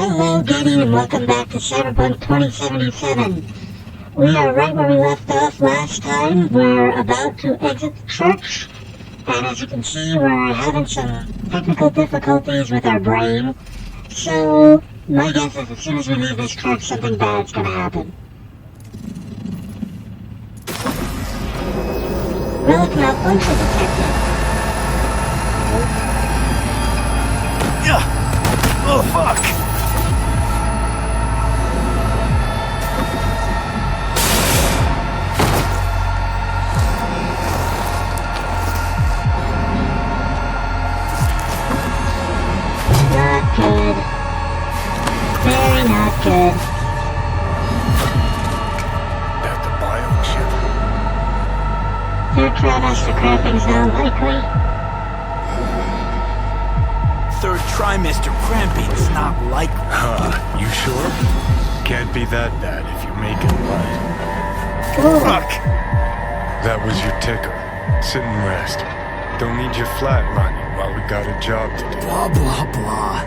Hello, Getty, and welcome back to Cyberpunk 2077. We are right where we left off last time. We're about to exit the church, and as you can see, we're having some technical difficulties with our brain. So, my guess is as soon as we leave this church, something bad's gonna happen. Relic malfunction detected. Oh, fuck! Not good. Very not good. At the biochip. Third trimester cramping's now likely. Third trimester cramping's not likely. You sure? Can't be that bad if you make it right. Ooh. Fuck! That was your ticker. Sit and rest. Don't need you flatlining while we got a job to do. Blah, blah, blah.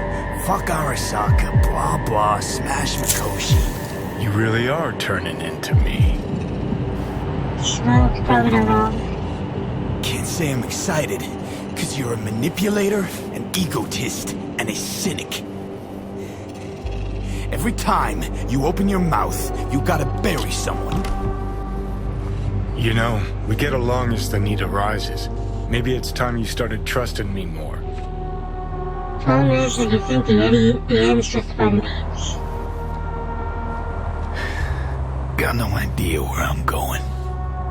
Fuck Arasaka. Blah, blah. Smash Mikoshi. You really are turning into me. Smoke, probably not wrong. Can't say I'm excited, because you're a manipulator, an egotist, and a cynic. Every time you open your mouth, you gotta bury someone. You know, we get along as the need arises. Maybe it's time you started trusting me more. Problem is that you think the end's just by the means. Got no idea where I'm going.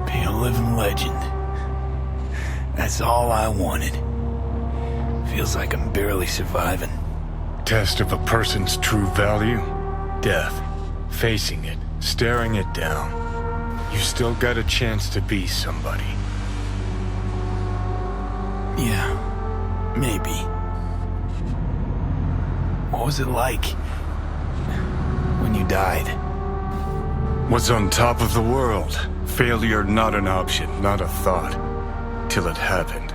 Be a living legend. That's all I wanted. Feels like I'm barely surviving. Test of a person's true value? Death. Facing it. Staring it down. You still got a chance to be somebody. Yeah, maybe. What was it like when you died? Was on top of the world. Failure not an option, not a thought. Till it happened.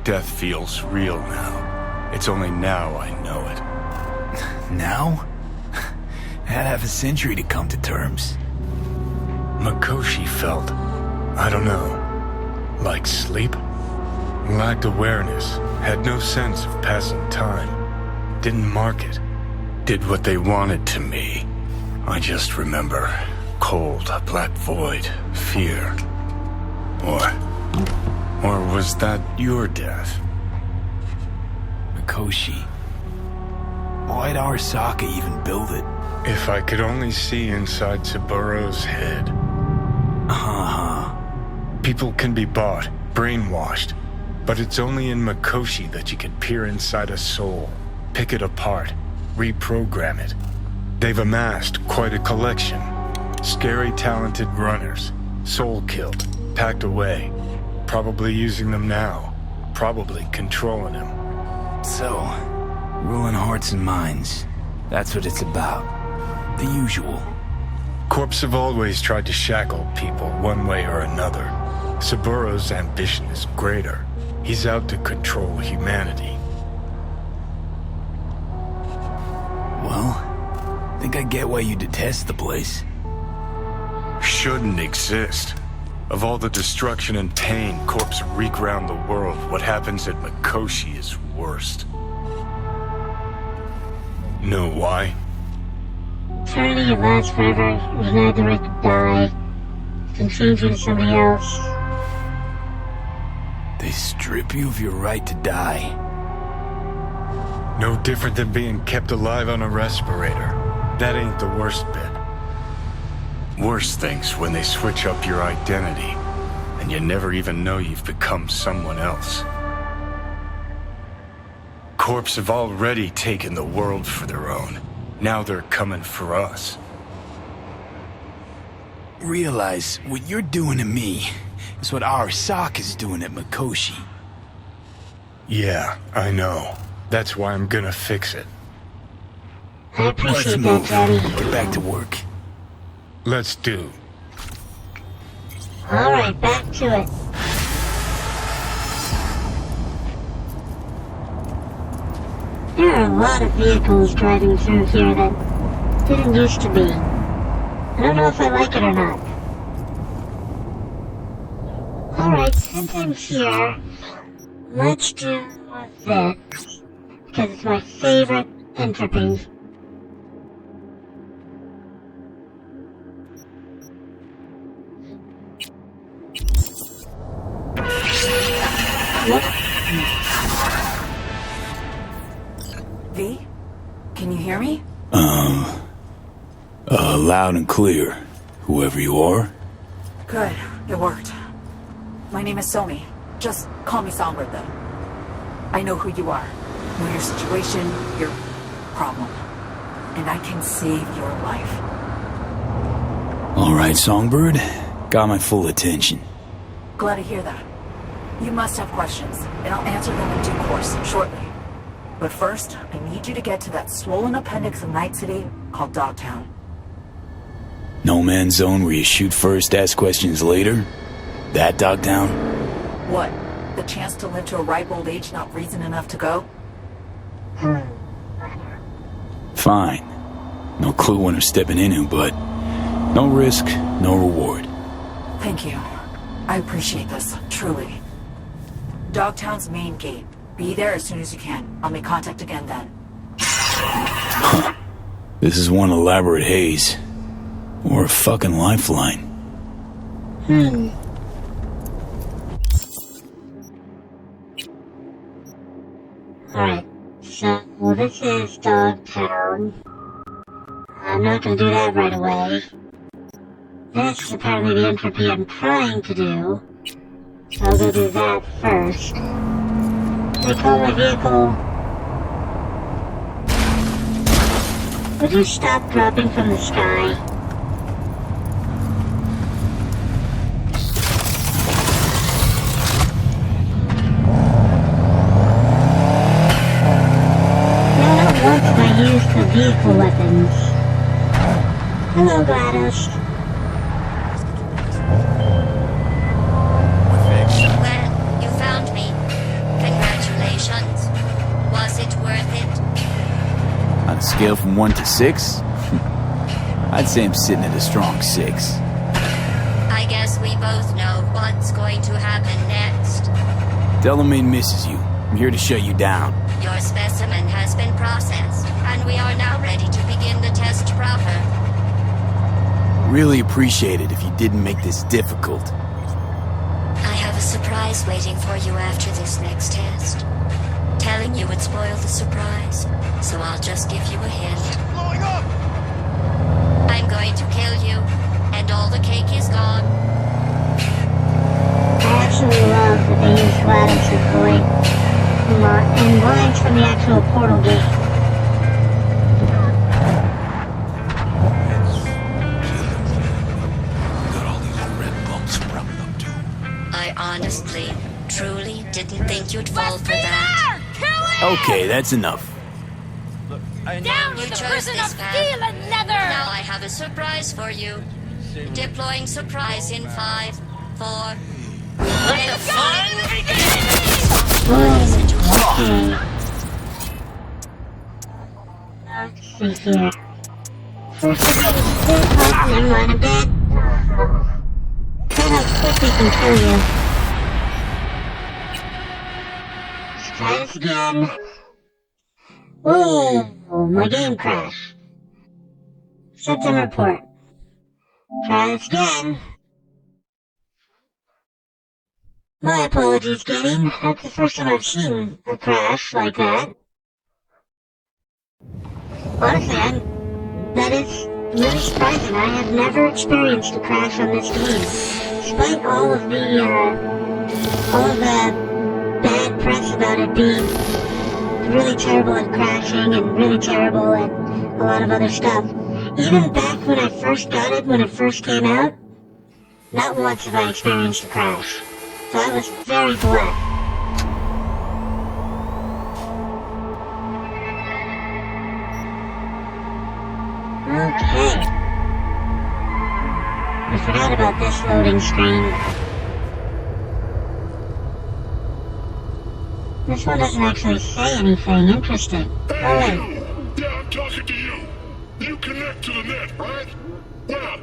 Death feels real now. It's only now I know it. Now? I had half a century to come to terms. Mikoshi felt, I don't know, like sleep? Lacked awareness, had no sense of passing time. Didn't mark it. Did what they wanted to me. I just remember cold, black void, fear. Or was that your death? Mikoshi. Why'd Arasaka even build it? If I could only see inside Saburo's head. People can be bought, brainwashed, but it's only in Mikoshi that you can peer inside a soul, pick it apart, reprogram it. They've amassed quite a collection. Scary, talented runners, soul-killed, packed away. Probably using them now. Probably controlling them. So, ruling hearts and minds. That's what it's about. The usual. Corps have always tried to shackle people one way or another. Saburo's ambition is greater. He's out to control humanity. Well, I think I get why you detest the place. Shouldn't exist. Of all the destruction and pain Corps wreak around the world, what happens at Mikoshi is worst. Know why? Eternity, it lasts forever. You've not the right to die. You can change into somebody else. They strip you of your right to die. No different than being kept alive on a respirator. That ain't the worst bit. Worse things when they switch up your identity, and you never even know you've become someone else. Corps have already taken the world for their own. Now they're coming for us. Realize what you're doing to me is what Arasaka's doing at Mikoshi. Yeah, I know. That's why I'm gonna fix it. I Let's appreciate that, move. Daddy. Get back to work. Let's do. Alright, back to it. There are a lot of vehicles driving through here that didn't used to be. I don't know if I like it or not. Alright, since I'm here, let's do this, because it's my favorite entropy. What? V? Can you hear me? Loud and clear, whoever you are. Good, it worked. My name is Somi. Just call me Songbird, though. I know who you are, know your situation, your problem, and I can save your life. All right, Songbird. Got my full attention. Glad to hear that. You must have questions, and I'll answer them in due course, shortly. But first, I need you to get to that swollen appendix of Night City called Dogtown. No man's zone where you shoot first, ask questions later? That Dogtown? What? The chance to live to a ripe old age not reason enough to go? Fine. No clue when we're stepping into, but no risk, no reward. Thank you. I appreciate this, truly. Dogtown's main gate. Be there as soon as you can. I'll make contact again then. This is one elaborate haze. Or a fucking lifeline. Alright, so this is Dogtown. I'm not gonna do that right away. This is apparently the entropy I'm trying to do. So I'll go do that first. I call my vehicle. Would you stop dropping from the sky? Once I use the vehicle weapons. Hello, Gladys. Well, you found me. Congratulations. Was it worth it? On a scale from 1 to 6? I'd say I'm sitting at a strong 6. I guess we both know what's going to happen next. Delamain misses you. I'm here to shut you down. Your specimen has been processed, and we are now ready to begin the test proper. Really appreciate it if you didn't make this difficult. I have a surprise waiting for you after this next test. Telling you would spoil the surprise, so I'll just give you a hint. Blowing up! I'm going to kill you, and all the cake is gone. I actually love that they use Gladys as voice and lines from the actual Portal game. Got all these red bumps sprouting up too. I honestly, truly didn't think you'd fall for that. Okay, that's enough. Down You to the chose prison this of path. steel and leather! Now I have a surprise for you. Deploying surprise in 5, 4. Let the fun begin! Okay. Let's see here. First of all, never mind, I'm dead. Kind of quick we can kill you. Let's try this again. Whoa, my game crashed. Send some report. Try this again. My apologies, game. That's the first time I've seen a crash like that. Honestly, that is really surprising. I have never experienced a crash on this game. Despite all of the bad press about it being really terrible at crashing and really terrible at a lot of other stuff. Even back when I first got it, when it first came out, not once have I experienced a crash. So I was very glad. Okay. I forgot about this loading screen. This one doesn't actually say anything interesting. Oh, Hey, wait. you! Yeah, I'm talking to you. You connect to the net, right? Well,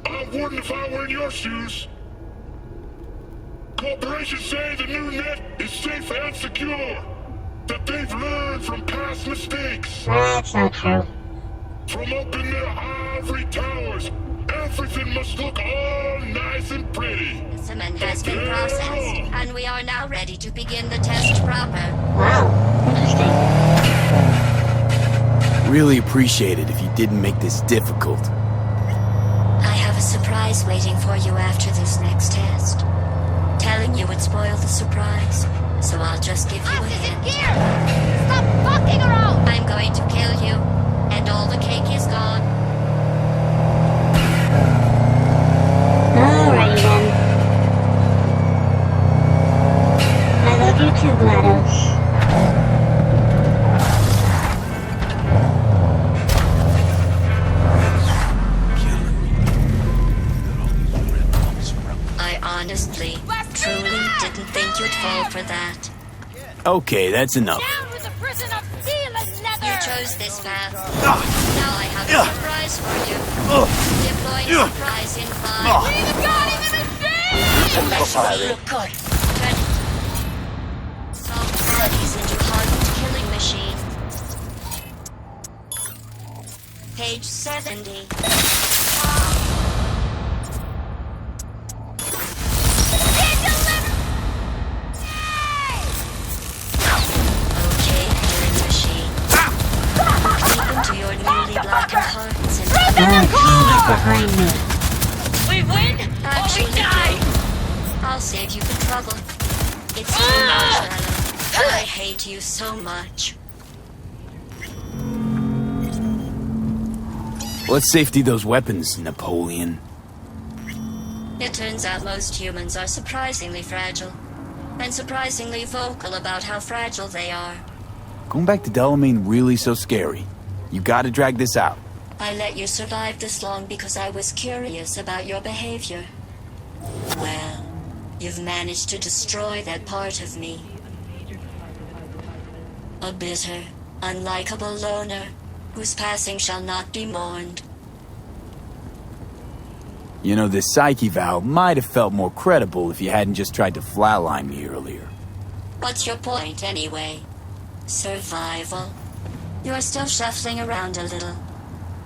I wouldn't if I were in your shoes. Corporations say the new net is safe and secure. That they've learned from past mistakes. That's not true. From up in their ivory towers, everything must look all nice and pretty. Specimen has been processed, and we are now ready to begin the test proper. Wow, interesting. Really appreciate it if you didn't make this difficult. I have a surprise waiting for you after this next test. Telling you would spoil the surprise, so I'll just give you a hint. Here! Stop fucking around! I'm going to kill you, and all the cake is gone. Alrighty then. I love you too, GLaDOS. I honestly, truly didn't think you'd fall for that. Okay, that's enough. Down with the prison of steel and You leather! chose this path. Now I have a surprise for you. Deploying surprise in 5. Be the god in the machine! Especially good. Solve bodies into hardened killing machine. Page 70. Okay, killing machine. Deep into your newly blackened hearts and Oh, she's behind me. We win or actually we die! I'll save you the trouble. It's you, Marshmallow. I hate you so much. Let's safety those weapons, Napoleon. It turns out most humans are surprisingly fragile. And surprisingly vocal about how fragile they are. Going back to Delamain really so scary? You gotta drag this out. I let you survive this long because I was curious about your behavior. Well, you've managed to destroy that part of me. A bitter, unlikable loner whose passing shall not be mourned. You know, this psyche vow might have felt more credible if you hadn't just tried to flatline me earlier. What's your point, anyway? Survival? You're still shuffling around a little.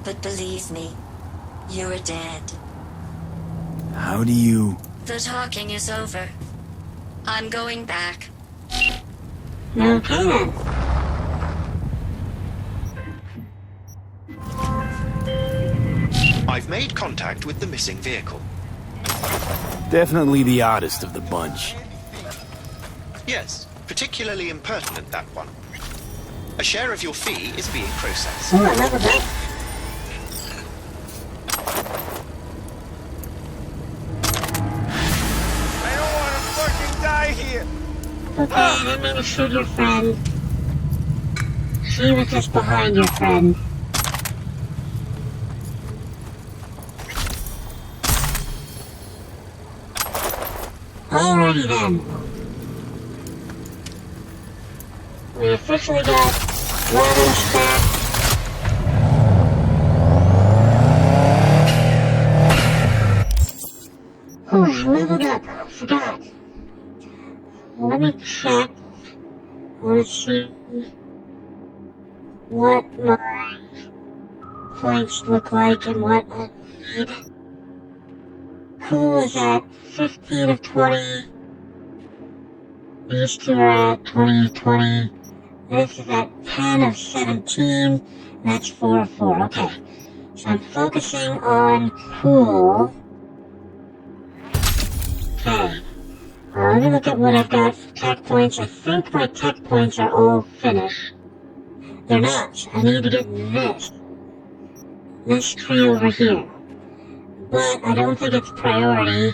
But believe me, you're dead. How do you... The talking is over. I'm going back. Okay then. I've made contact with the missing vehicle. Definitely the oddest of the bunch. Yes, particularly impertinent, that one. A share of your fee is being processed. Oh, I love that. I don't want to fucking die here! Okay, I didn't mean to shoot your friend. She was just behind your friend. Alrighty then. We officially got GLaDOS back. Oh, I leveled up. I forgot. Let me check. I want to see what my points look like and what I need. Cool is at 15 of 20. These two are at 20 of 20. This is at 10 of 17. That's 4 of 4. Okay. So I'm focusing on cool. Okay. Let me look at what I've got for tech points. I think my tech points are all finished. They're not. I need to get this tree over here. But I don't think it's priority.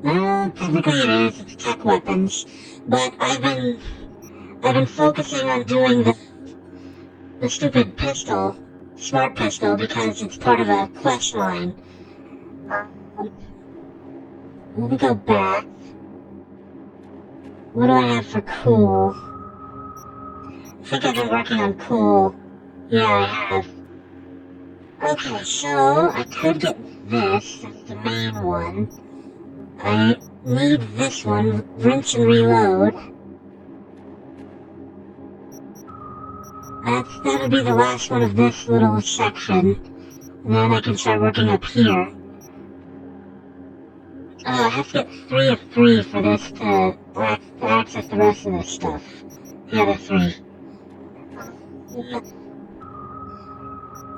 Well, technically it is. It's tech weapons. But I've been focusing on doing the stupid pistol, smart pistol, because it's part of a quest line. Let me go back. What do I have for cool? think I've been working on cool. Yeah, I have. Okay, so I could get this. That's the main one. I need this one. Rinse and reload. That'll be the last one of this little section. And then I can start working up here. I have to get 3 of 3 for this to access the rest of this stuff. The other 3.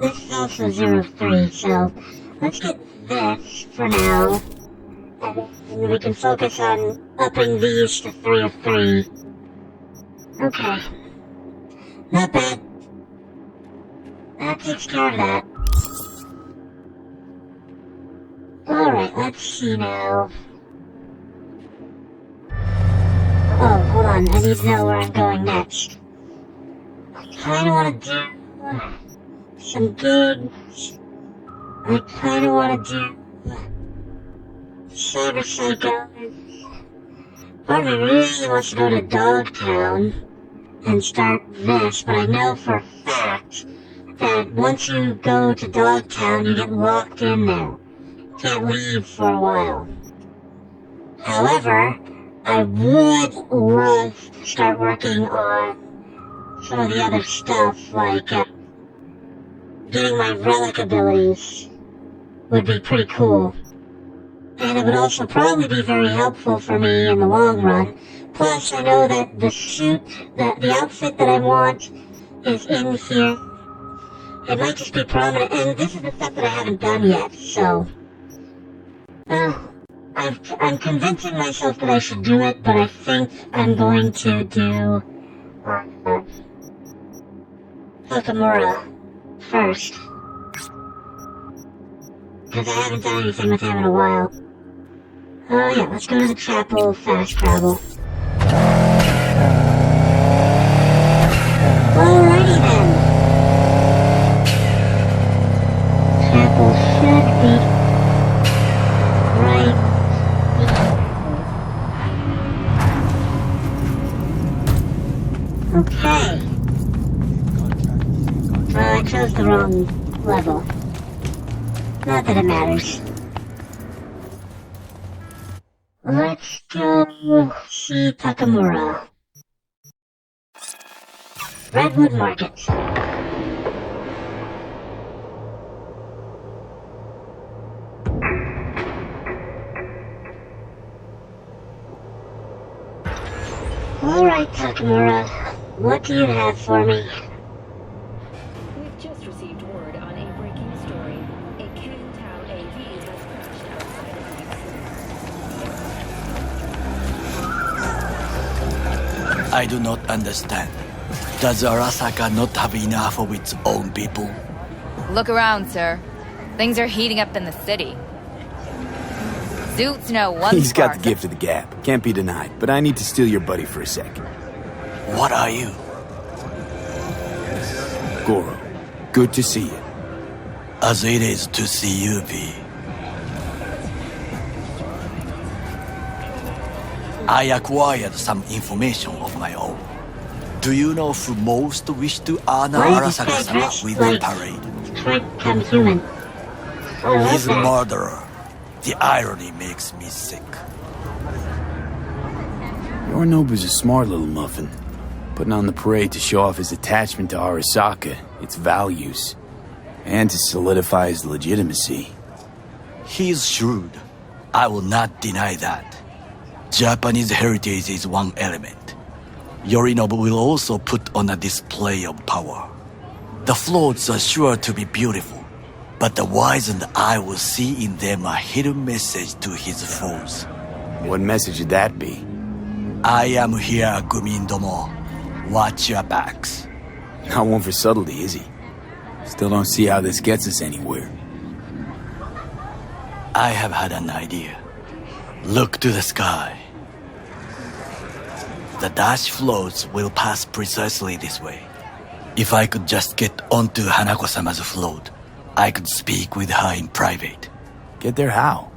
This is also 0 of 3, so let's get this for now. And we can focus on upping these to 3 of 3. Okay. Not bad. That takes care of that. Alright, let's see now. Oh, hold on, I need to know where I'm going next. I kinda wanna do some gigs. I kinda wanna do Cyberpunk. Part of me really wants to go to Dogtown and start this, but I know for a fact that once you go to Dogtown, you get locked in there. Can't leave for a while. However, I would love to start working on some of the other stuff, like getting my relic abilities would be pretty cool. And it would also probably be very helpful for me in the long run. Plus, I know that the suit, the outfit that I want is in here. It might just be prominent, and this is the stuff that I haven't done yet, so... I'm convincing myself that I should do it, but I think I'm going to do... Nakamura first. Because I haven't done anything with him in a while. Oh yeah, let's go to the chapel, fast travel. Alrighty then. Chapel should be right. Okay. Well, I chose the wrong level. Not that it matters. Let's go see Takamura. Redwood Market. Alright, Takamura. What do you have for me? We've just received word on a breaking story. A Cantown AV has crashed outside of the city. I do not understand. Does Arasaka not have enough of its own people? Look around, sir. Things are heating up in the city. Suits know one He's got spark. the gift of the gab. Can't be denied. But I need to steal your buddy for a sec. What are you? Goro, good to see you. As it is to see you, V. I acquired some information of my own. Do you know who most wish to honor Why is this guy Arasaka-sama dressed with the like parade? trying to become human? Oh, He's a okay. murderer. The irony makes me sick. Yorinobu's a smart little muffin. Putting on the parade to show off his attachment to Arasaka, its values, and to solidify his legitimacy. He's shrewd. I will not deny that. Japanese heritage is one element. Yorinobu will also put on a display of power. The floats are sure to be beautiful, but the wizened eye will see in them a hidden message to his foes. What message would that be? I am here, Gumindomo. Watch your backs. Not one for subtlety, is he? Still don't see how this gets us anywhere. I have had an idea. Look to the sky. The dash floats will pass precisely this way. If I could just get onto Hanako-sama's float, I could speak with her in private. Get there how?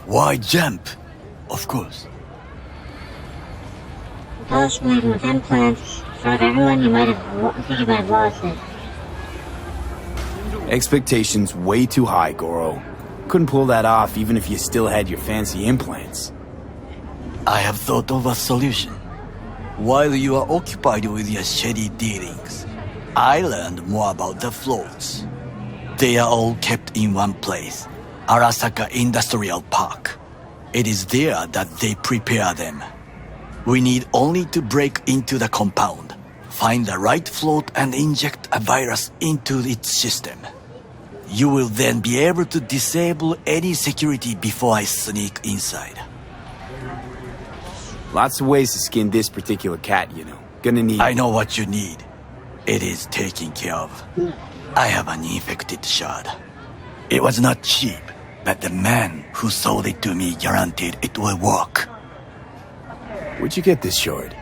Why jump? Of course. Possibly with implants, front of everyone, I think you might have lost it. Expectations way too high, Goro. Couldn't pull that off even if you still had your fancy implants. I have thought of a solution. While you are occupied with your shady dealings, I learned more about the floats. They are all kept in one place, Arasaka Industrial Park. It is there that they prepare them. We need only to break into the compound, find the right float and inject a virus into its system. You will then be able to disable any security before I sneak inside. Lots of ways to skin this particular cat, you know. Gonna need... I know what you need. It is taken care of. I have an infected shard. It was not cheap, but the man who sold it to me guaranteed it will work. Where'd you get this shard?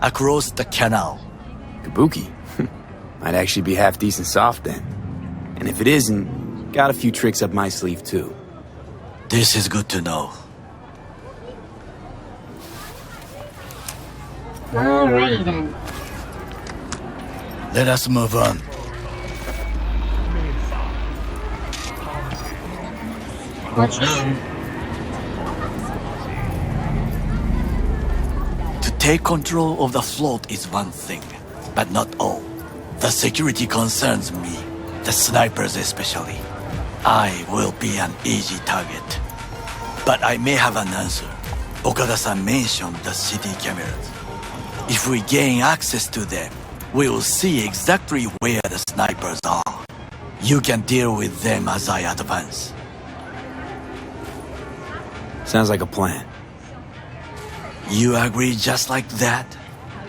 Across the canal. Kabuki? Might actually be half decent soft then. And if it isn't, got a few tricks up my sleeve too. This is good to know. Alrighty then. Let us move on. What's in? To take control of the float is one thing, but not all. The security concerns me, the snipers especially. I will be an easy target. But I may have an answer. Okada-san mentioned the city cameras. If we gain access to them, we will see exactly where the snipers are. You can deal with them as I advance. Sounds like a plan. You agree just like that?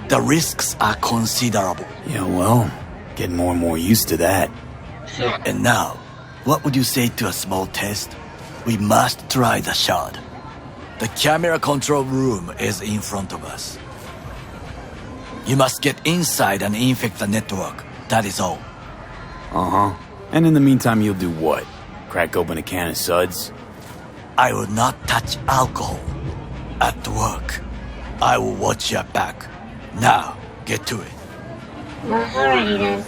The risks are considerable. Yeah, well, getting more and more used to that. And now, what would you say to a small test? We must try the shard. The camera control room is in front of us. You must get inside and infect the network. That is all. Uh-huh. And in the meantime, you'll do what? Crack open a can of suds? I will not touch alcohol. At work, I will watch your back. Now, get to it. Well, alrighty then.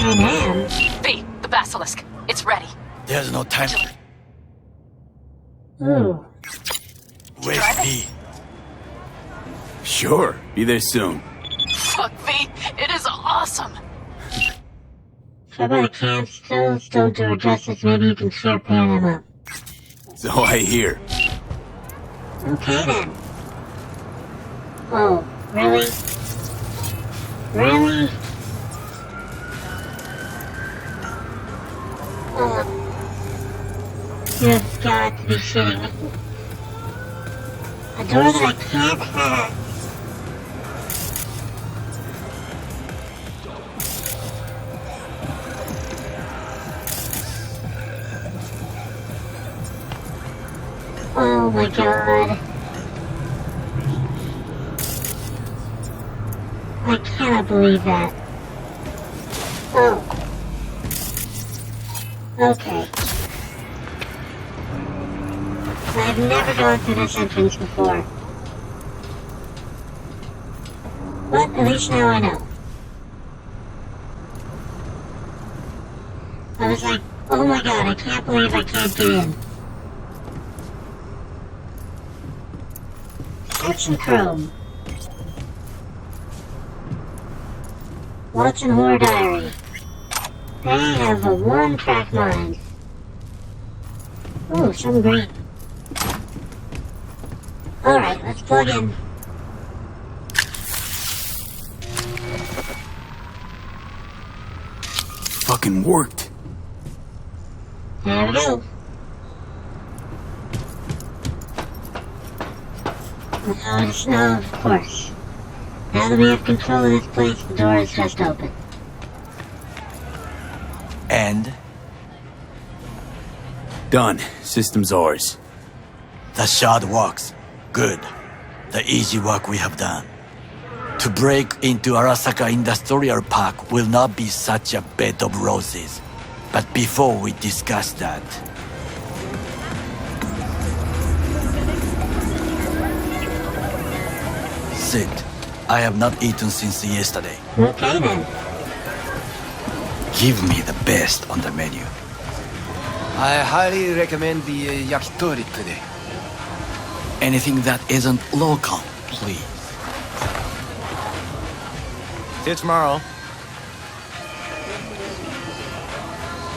I am. V, the basilisk. It's ready. There's no time. Ooh. Where's B? Sure. Be there soon. Fuck V, it is awesome. So about a can still do it justice, maybe you can share pan them up. So I hear. Okay then. Oh, really? Really? Oh. You've got to be shitting me. A door that I can't hack. Oh my god. I cannot believe that. Oh. Okay. I've never gone through this entrance before. But at least now I know. I was like, oh my god, I can't believe I can't get in. Section Chrome. Watson Horror Diary. They have a one-track mind. Ooh, some green. Alright, let's plug in. Fucking worked. There we go. Now, of course. Now that we have control of this place, the door is just open. And? Done. System's ours. The shard works. Good. The easy work we have done. To break into Arasaka Industrial Park will not be such a bed of roses. But before we discuss that... Sit. I have not eaten since yesterday. Okay then. Give me the best on the menu. I highly recommend the yakitori today. Anything that isn't local, please. See you tomorrow.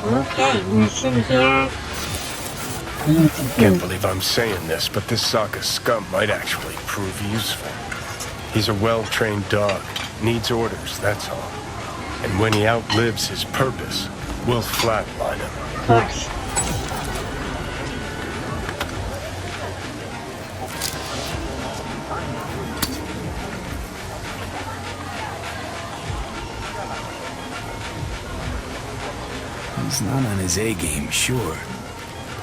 Okay, listen here. Can't believe I'm saying this, but this Sokka scum might actually prove useful. He's a well-trained dog. Needs orders, that's all. And when he outlives his purpose, we'll flatline him. Of course. He's not on his A game, sure.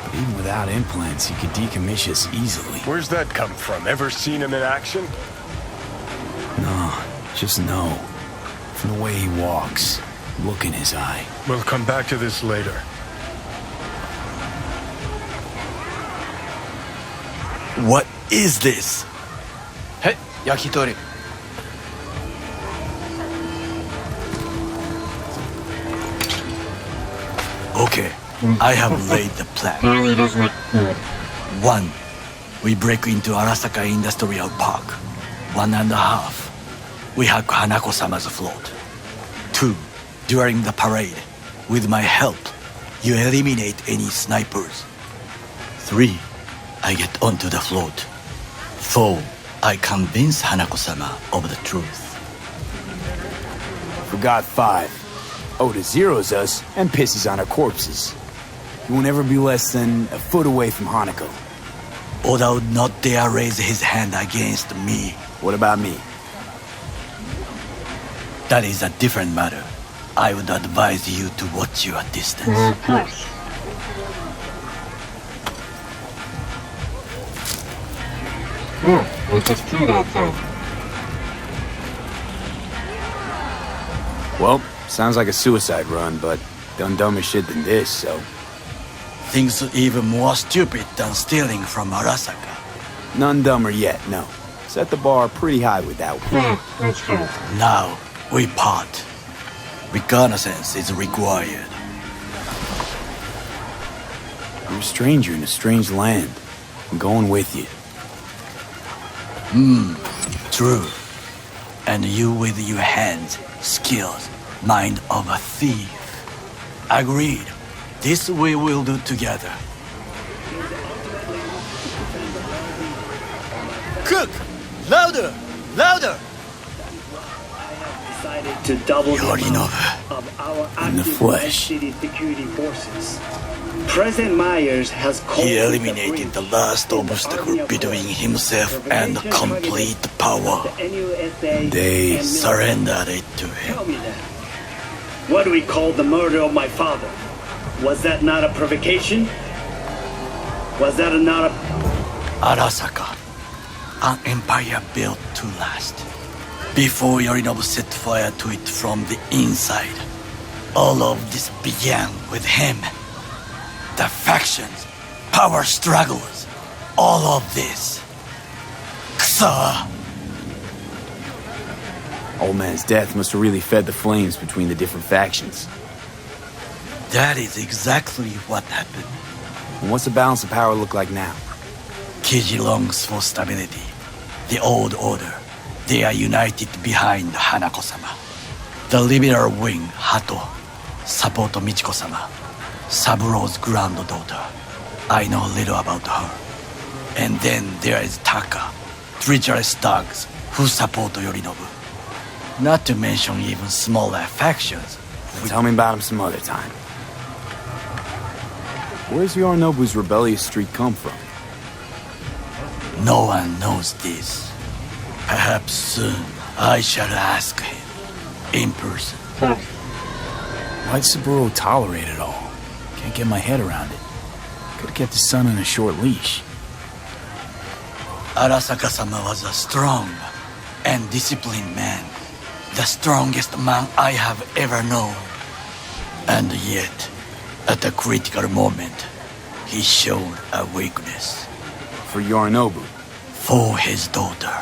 But even without implants, he could decommission us easily. Where's that come from? Ever seen him in action? No, just no. From the way he walks, look in his eye. We'll come back to this later. What is this? Hey, yakitori. Okay, I have laid the plan. Apparently doesn't like food. 1. We break into Arasaka Industrial Park. 1.5. We hack Hanako-sama's float. 2. During the parade, with my help, you eliminate any snipers. 3. I get onto the float. 4. I convince Hanako-sama of the truth. Forgot 5. Oda zeroes us and pisses on our corpses. He won't ever be less than a foot away from Hanako. Oda would not dare raise his hand against me. What about me? That is a different matter. I would advise you to watch your distance. Of course. Oh, we just do that time. Well, sounds like a suicide run, but done dumber shit than this, so... Things even more stupid than stealing from Arasaka. None dumber yet, no. Set the bar pretty high with that one. Yeah, that's true. Now, we part. Reconnaissance is required. You're a stranger in a strange land. I'm going with you. True. And you with your hands, skills, mind of a thief. Agreed. This we will do together. Cook! Louder! Louder! To double Yorinobu. of our In the flesh. city security forces. President Myers has called He eliminated the last obstacle between himself and complete power. They Surrendered it to him. Tell me that. What do we call the murder of my father? Was that not a provocation? Was that not a... Arasaka. An empire built to last. Before Yorinobu set fire to it from the inside. All of this began with him. The factions, power struggles, all of this. Ksa! Old man's death must have really fed the flames between the different factions. That is exactly what happened. And what's the balance of power look like now? Kiji longs for stability. The old order. They are united behind Hanako-sama. The liberal wing, Hato, support Michiko-sama, Saburo's granddaughter. I know little about her. And then there is Taka, treacherous dogs who support Yorinobu. Not to mention even smaller factions. Tell me about him some other time. Where's Yorinobu's rebellious streak come from? No one knows this. Perhaps soon I shall ask him in person. Why'd Saburo tolerate it all? Can't get my head around it. Could've kept his son on a short leash. Arasaka-sama was a strong and disciplined man. The strongest man I have ever known. And yet, at a critical moment, he showed a weakness. For Yorinobu? For his daughter.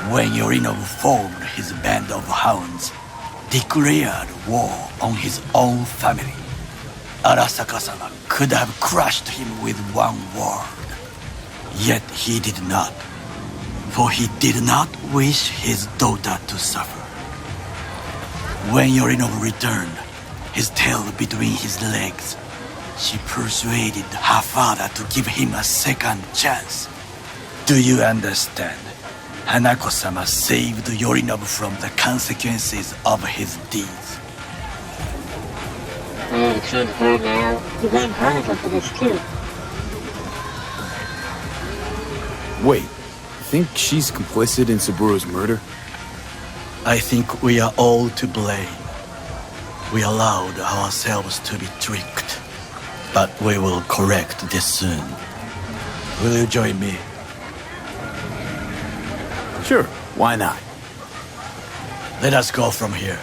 When Yorinobu formed his band of hounds, declared war on his own family, Arasaka-sama could have crushed him with one word. Yet he did not, for he did not wish his daughter to suffer. When Yorinobu returned, his tail between his legs, she persuaded her father to give him a second chance. Do you understand? Hanako-sama saved Yorinobu from the consequences of his deeds. I understand her now. You blame Hanako for this too. Wait, you think she's complicit in Saburo's murder? I think we are all to blame. We allowed ourselves to be tricked. But we will correct this soon. Will you join me? Sure, why not? Let us go from here.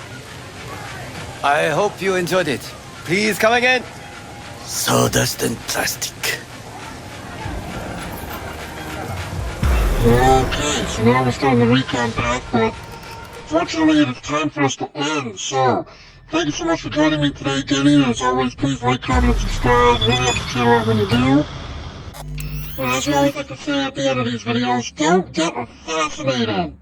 I hope you enjoyed it. Please come again. Sawdust and plastic. Okay, so now we're starting the recon path, but fortunately it's time for us to end, so thank you so much for joining me today, Denny. As always, please like, comment, and subscribe. Really helps the channel out when you do. And as we always like to say at the end of these videos, don't get fascinated.